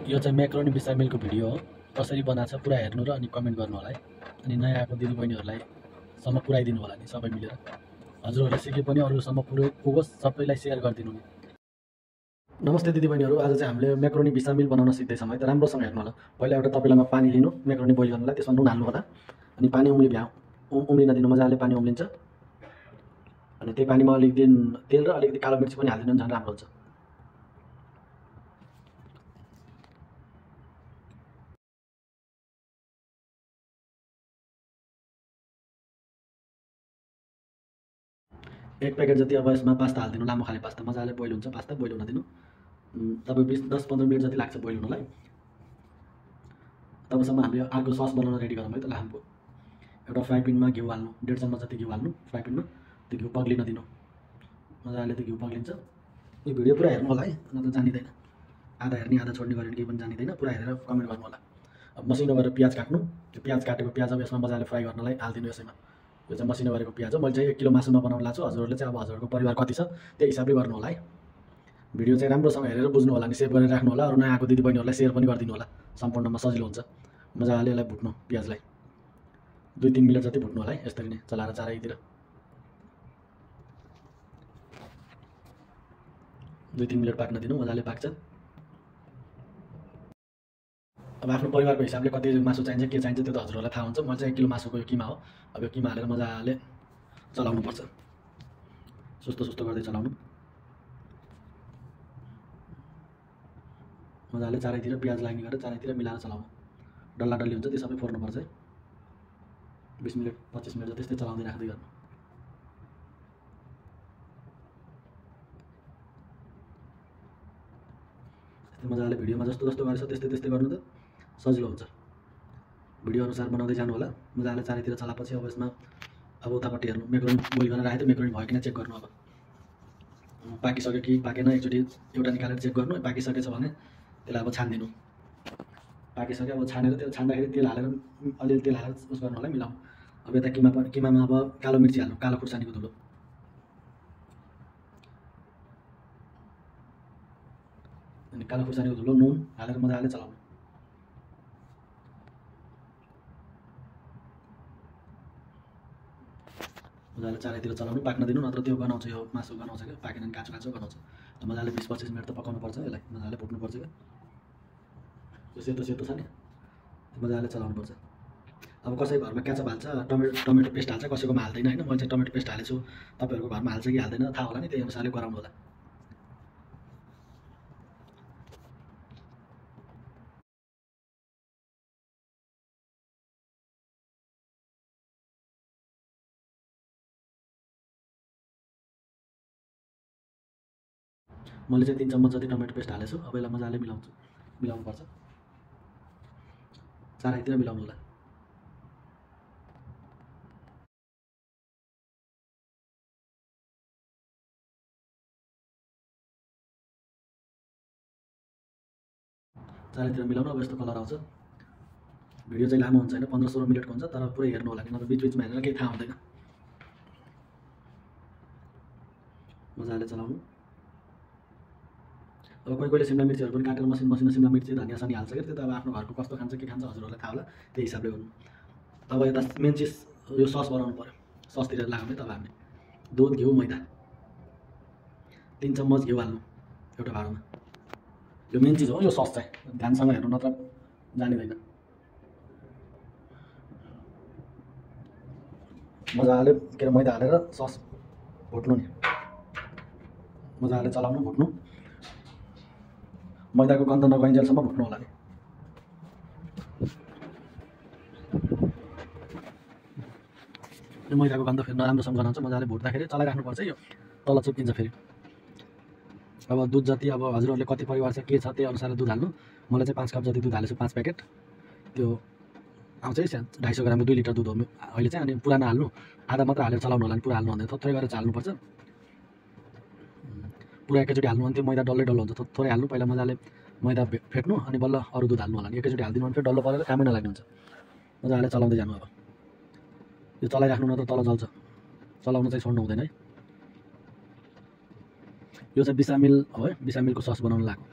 यो चाहिँ म्याक्रोनी बिसामिलको भिडियो हो। कसरी बनाएको छ पुरा हेर्नु र अनि कमेन्ट गर्नु होला है। अनि नयाँ आएको दिदीबहिनीहरूलाई सम्म पुऱ्याइदिनु होला नि सबै मिलेर। हजुरहरूले सिके पनि अरूसम्म पुगोस्, सबैलाई सेयर गरिदिनु नि। नमस्ते दिदीबहिनीहरू, आज चाहिँ हामीले म्याक्रोनी बिसामिल बनाउन सिक्दैछौँ है त। राम्रोसँग हेर्नु होला। पहिला एउटा तपेलामा पानी लिनु, म्याक्रोनी बोइल गर्नलाई, त्यसमा नुन हाल्नु होला। अनि पानी उम्लिन दिनु, मजाले पानी उम्लिन्छ। अनि त्यही पानीमा अलिकति तेल र अलिकति कालो मिर्ची पनि हालिदिनु, झन् राम्रो हुन्छ। एक प्याकेट जति अब यसमा पास्ता हालिदिनु, लामो खाले पास्ता। मजाले बोइल हुन्छ पास्ता, बोइल हुन दिनु। तपाईँ 10-15 मिनट जति लाग्छ बोइल हुनलाई। तबसम्म हामीले अर्को सस बनाउन रेडी गरौँ है त। लामो एउटा फ्राई प्यानमा घिउ हाल्नु, 1.5 चम्मच जति घिउ हाल्नु फ्राई प्यानमा। त्यो घिउ पग्लिन दिनु, मजाले त्यो घिउ पग्लिन्छ। यो भिडियो पुरा हेर्नु होला है, नत्र जानिँदैन। आधा हेर्ने आधा छोड्ने गऱ्यो भने केही पनि जानिँदैन। पुरा हेरेर कमेन्ट गर्नु होला। अब मसिनो गरेर प्याज काट्नु, त्यो प्याज काटेको प्याज अब यसमा मजाले फ्राई गर्नलाई हालिदिनु। यसैमा यो चाहिँ मसिनो गरेको प्याज हो। मैले चाहिँ 1 किलो मासुमा बनाउन लाग्छु। हजुरहरूले चाहिँ अब हजुरहरूको परिवार कति छ त्यही हिसाबले गर्नु होला है। भिडियो चाहिँ राम्रोसँग हेरेर बुझ्नु होला नि, सेभ गरेर राख्नु होला। अरू नयाँ आएको दिदीबहिनीहरूलाई सेयर पनि गरिदिनु होला, सम्पूर्णमा सजिलो हुन्छ। मजाले यसलाई भुट्नु, प्याजलाई 2-3 मिनट जति भुट्नु होला है। यसरी नै चलाएर चारैतिर 2-3 मिनट पाक्न दिनु, मजाले पाक्छ। अब आफ्नो परिवारको हिसाबले कति मासु चाहिन्छ के चाहिन्छ त्यो त हजुरहरूलाई थाहा हुन्छ। मैले चाहिँ 1 किलो मासुको यो किमा हो। अब यो किमा हालेर मजाले चलाउनुपर्छ, सुस्तो गर्दै चलाउनु। मजाले चारैतिर प्याज लाग्ने गरेर चारैतिर मिलाएर चलाउनु। डल्ला डल्ली हुन्छ त्यो सबै फोर्नुपर्छ है। 20 मिनट 25 मिनट जति त्यस्तै चलाउँदै राख्दै गर्नु। त्यस्तै मजाले भिडियोमा जस्तो गरेछ त्यस्तै गर्नु त सजिलो हुन्छ। भिडियो अनुसार बनाउँदै जानु होला। मजाले चारैतिर चलाएपछि अब यसमा अब उतापट्टि हेर्नु, मेक्रोनी बोइल गरेर आयो त मेक्रोनी भयो किन चेक गर्नु। अब पाकिसक्यो कि पाकेन एकचोटि एउटा निकालेर चेक गर्नु। पाकिसकेछ भने त्यसलाई अब छानिदिनु। पाकिसक्यो अब छानेर त्यो छान्दाखेरि तेल हालेर अलिअलि तेल हालेर उस गर्नु होला, मिलाउनु। अब यता किमामा अब कालो मिर्ची हाल्नु, कालो खुर्सानीको धुलो। अनि कालो खुर्सानीको धुलो, नुन हालेर मजाले चलाउनु। मजाले चारैतिर चलाउनु, पाक्न दिनु, नत्र त्यो गनाउँछ, यो मासु गनाउँछ क्या, पाकेन भने काँचो गनाउँछ। मजाले 20-25 मिनट त पकाउनु पर्छ यसलाई, मजाले फुट्नुपर्छ क्या। त्यो सेतो छ नि, मजाले चलाउनुपर्छ। अब कसैको घरमा केचप हाल्छ, टमेटो पेस्ट हाल्छ, कसैकोमा हाल्दैन होइन। मैले चाहिँ टमेटो पेस्ट हालेछु, तपाईँहरूको घरमा हाल्छ कि हाल्दैन थाहा होला नि, त्यही अनुसारले गराउनु होला। मैले चाहिँ 3 चम्मच जति टमेटो पेस्ट हालेछु। अब यसलाई मजाले मिलाउनुपर्छ, चारैतिर मिलाउनु होला। चारैतिर मिलाउनु। अब यस्तो कलर आउँछ। भिडियो चाहिँ लामो हुन्छ होइन, 15-16 मिनटको हुन्छ, तर पुरै हेर्नु होला कि नत्र बिचमा हेरेर केही थाहा हुँदैन। मजाले चलाउनु। अब कोही सिमला मिर्चीहरू पनि काटेर मसिनो सिमला मिर्ची धनियाँ सनी हाल्छ क्या, त्यो त अब आफ्नो घरको कस्तो खान्छ के खान्छ हजुरहरूलाई थाहा होला, त्यही हिसाबले गर्नु। अब यता मेन चिज यो सस बनाउनु पऱ्यो। ससतिर लाग्नु है। तब हामीले दुध, घिउ, मैदा 3 चम्मच घिउ हाल्नु एउटा भाँडामा। यो मेन चिज हो यो सस चाहिँ, ध्यानसँग हेर्नु नत्र जानिँदैन। मजाले के अरे मैदा हालेर सस भुट्नु नि, मजाले चलाउनु, भुट्नु। मैदाको गन्ध नगइन्जेलसम्म भुट्नु होला नि। यो मैदाको गन्ध फेरि नराम्रोसँग गनाउँछ। मजाले भुट्दाखेरि चलाइराख्नुपर्छ यो, तल चुप्किन्छ फेरि। अब दुध जति अब हजुरहरूले कति परिवार छ के छ त्यही अनुसारले दुध हाल्नु। मलाई चाहिँ 5 कप जति दुध हालेछु, 5 प्याकेट। त्यो आउँछ है 250 ग्रामको 2 लिटर दुध हो अहिले चाहिँ। अनि पुरा नहाल्नु, आधा मात्र हालेर चलाउनु होला नि, पुरा हाल्नु हुँदैन, थोरै गरेर हाल्नुपर्छ। पुरा एकैचोटि हाल्नु भने त्यो मैदा डल्लै हुन्छ, थोरै हाल्नु। पहिला मजाले मैदा फेट्नु अनि बल्ल अरू दुध हाल्नु होला नि। एकैचोटि हालिदिनु भने फेरि डल्लो परेर कामै नलाग्ने हुन्छ। मजाले चलाउँदै जानु। अब यो चलाइराख्नु नत्र तल जल्छ, चलाउनु चाहिँ छोड्नु हुँदैन है। यो चाहिँ बिसामिल हो है, बिसामिलको सस बनाउन लाग्यो।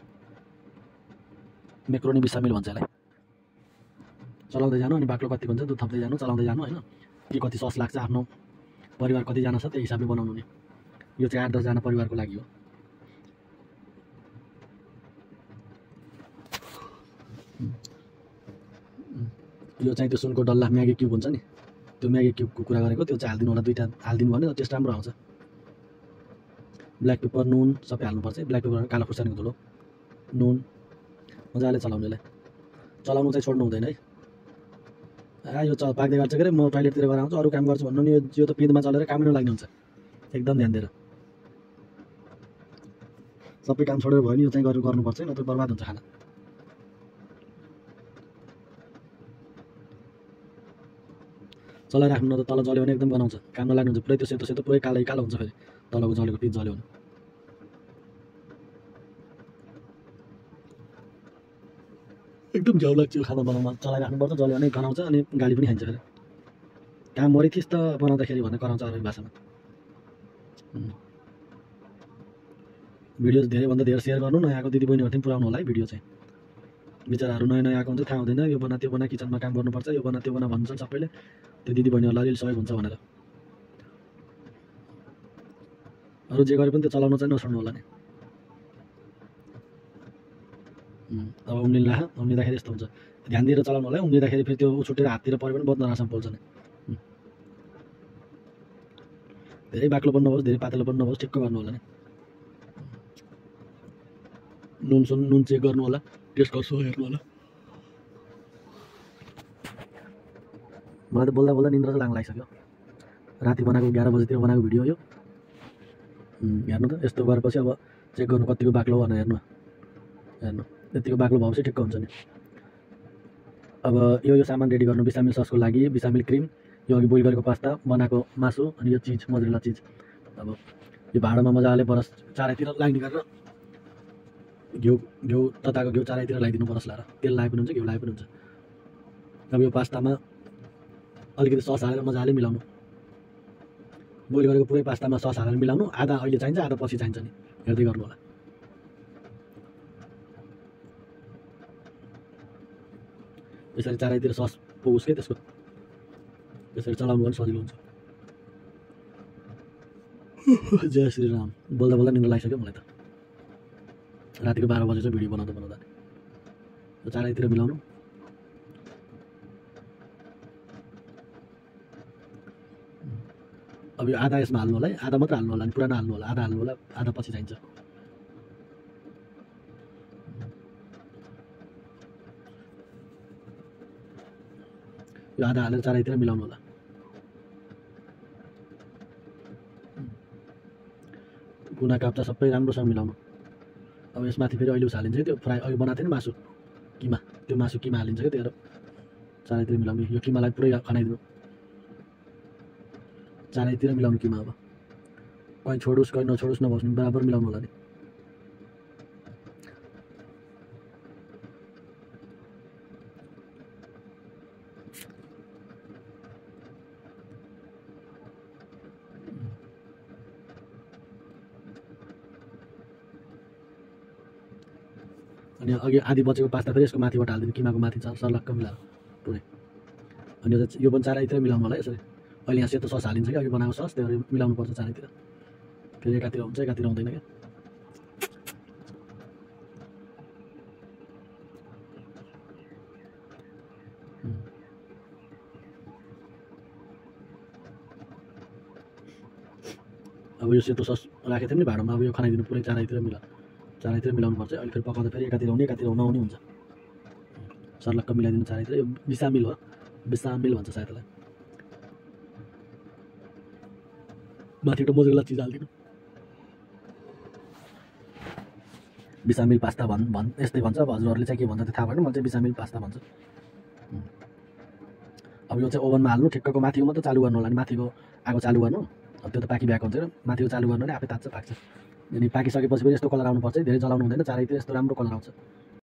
मेक्रोनी बिसामिल भन्छ यसलाई। चलाउँदै जानु अनि बाक्लो कति भन्छ दुध थप्दै जानु चलाउँदै जानु होइन। के कति सस लाग्छ आफ्नो परिवार कतिजना छ त्यही हिसाबले बनाउनु नि। यो चाहिँ 8-10 जना परिवारको लागि हो। यो चाहिँ त्यो सुनको डल्ला म्यागी क्युब हुन्छ नि त्यो म्यागी क्युबको कुरा गरेको त्यो चाहिँ हालिदिनु होला 2टा हालिदिनु भने टेस्ट राम्रो आउँछ। ब्ल्याक पेपर नुन सबै हाल्नुपर्छ। ब्ल्याक पेपर कालो खुर्सानीको धुलो नुन मजाले चलाउनु यसलाई। चलाउनु चाहिँ छोड्नु हुँदैन है। यो पाक्दै गर्छ के अरे म टोइलेटतिर गएर आउँछु अरू काम गर्छु भन्नु नि यो त पिँधमा चलेर कामै नलाग्ने हुन्छ। एकदम ध्यान दिएर सबै काम छोडेर भयो नि यो चाहिँ गर्नुपर्छ नत्र बर्बाद हुन्छ खाना। चलाइराख्नु न त तल जल्यो भने एकदम गनाउँछ काम नलाग्ने हुन्छ। पुरै त्यो सेतो सेतो पुरै कालो हुन्छ फेरि तलको जलेको पिस जल्यो भने। एकदम घ्याउ लाग्छ यो खाना बनाउन चलाइराख्नुपर्छ जल्यो भने गनाउँछ अनि गाली पनि खाइन्छ फेरि। काम गरेथिस् त बनाउँदाखेरि भनेर कराउँछ अरू भाषामा। भिडियो धेरैभन्दा धेरै सेयर गर्नु नयाँ आएको दिदीबहिनीहरू पनि पुऱ्याउनु होला है। भिडियो चाहिँ बिचराहरू नयाँ आएको हुन्छ थाहा हुँदैन यो बना त्यो बना किचनमा काम गर्नुपर्छ यो बना त्यो बना भन्छन् सबैले त्यो दिदीबहिनीहरूलाई अलिअलि सहयोग हुन्छ भनेर। अरू जे गरे पनि त्यो चलाउनु चाहिँ नछोड्नु होला नि। अब उम्लिँदाखेरि यस्तो हुन्छ ध्यान दिएर चलाउनु होला है। उम्लिँदाखेरि फेरि त्यो उछुटेर हाततिर पऱ्यो भने बद्न रासम पोल्छ नि। धेरै बाक्लो पनि नहोस् धेरै पातलो पनि नहोस् ठिक्क गर्नु होला नि। नुन चेक गर्नु होला टेस्ट गर्छु हेर्नु होला। मलाई त बोल्दा बोल्दा निन्द्रा चाहिँ लाग्न लागिसक्यो। राति बनाएको 11 बजीतिर बनाएको भिडियो यो हेर्नु त। यस्तो गरेपछि अब चेक गर्नु कतिको बाक्लो भनेर हेर्नु यतिको बाक्लो भएपछि ठिक्क हुन्छ नि। अब यो सामान रेडी गर्नु बिसामिल ससको लागि बिसामिल क्रिम यो अघि बोइल गरेको पास्ता बनाएको मासु अनि यो चिज मोजरेला चिज। अब यो भाँडामा मजाले बरस चारैतिर लाग्ने गरेर घिउ तताएको घिउ चारैतिर लगाइदिनु बरस लाएर तेल लगाए पनि हुन्छ घिउ लगाए पनि हुन्छ। अब यो पास्तामा अलिकति सस हालेर मजाले मिलाउनु। बोइल गरेको पुरै पास्तामा सस हालेर मिलाउनु। आधा अहिले चाहिन्छ आधा पछि चाहिन्छ नि हेर्दै गर्नु होला। यसरी चारैतिर सस पुगोस् के त्यसको यसरी चलाउनु पनि सजिलो हुन्छ। जय श्रीराम बोल्दा बोल्दा निन्द्रा लागिसक्यो मलाई त। रातिको 12 बजे चाहिँ भिडियो बनाउँदा चारैतिर मिलाउनु। अब यो आधा यसमा हाल्नु होला है आधा मात्र हाल्नु होला नि पुरा नहाल्नु होला आधा हाल्नु होला आधा पछि चाहिन्छ। यो आधा हालेर चारैतिर मिलाउनु होला। कुना काप्चा सबै राम्रोसँग मिलाउनु। अब यसमाथि फेरि अहिले हालिन्छ त्यो फ्राई अहिले बनाएको थियो नि मासु किमा त्यो मासु किमा हालिन्छ क्या त्यो चारैतिर मिलाउनु। यो किमालाई पुरै खनाइदिनु चारैतिर मिलाउनु किमा। अब कहीँ छोडोस् कहीँ नछोडोस् नबस्नु बराबर मिलाउनु होला नि। अनि अघि आधी बचेको पास्ता फेरि यसको माथिबाट हालिदिनु किमाको माथि सर्लक्क मिलाएर पुरै। अनि यो पनि चारैतिर मिलाउनु होला यसरी। अहिले यहाँ सेतो सस हालिन्छ कि अघि बनाएको सस त्यो मिलाउनु पर्छ चारैतिर। फेरि एकातिर हुन्छ एकातिर हुँदैन क्या। अब यो सेतो सस राखेको थियो नि भाँडामा अब यो खनाइदिनु पुरै चारैतिर मिलाउनु पर्छ। अहिले फेरि पकाउँदा फेरि एकातिर हुने एकातिर नहुने हुन्छ। सर्लक्क मिलाइदिनु चारैतिर। यो बिसामिल हो बिसामिल भन्छ सायद यसलाई। माथि एउटा मोजरेला चिज हालिदिनु। बिसामिल पास्ता यस्तै भन्छ। अब हजुरहरूले चाहिँ के भन्छ त्यो थाहा भएन मलाई चाहिँ बिसामिल पास्ता भन्छ। अब यो चाहिँ ओभनमा हाल्नु ठिक्कको माथिको मात्रै चालु गर्नु होला नि माथिको आगो चालु गर्नु। अब त्यो त पाकी भएको हुन्छ माथिको चालु गर्नु भने आफै तात्छ पाक्छ। अनि पाकिसकेपछि फेरि यस्तो कलर आउनुपर्छ धेरै जलाउनु हुँदैन चारैतिर यस्तो राम्रो कलर आउँछ।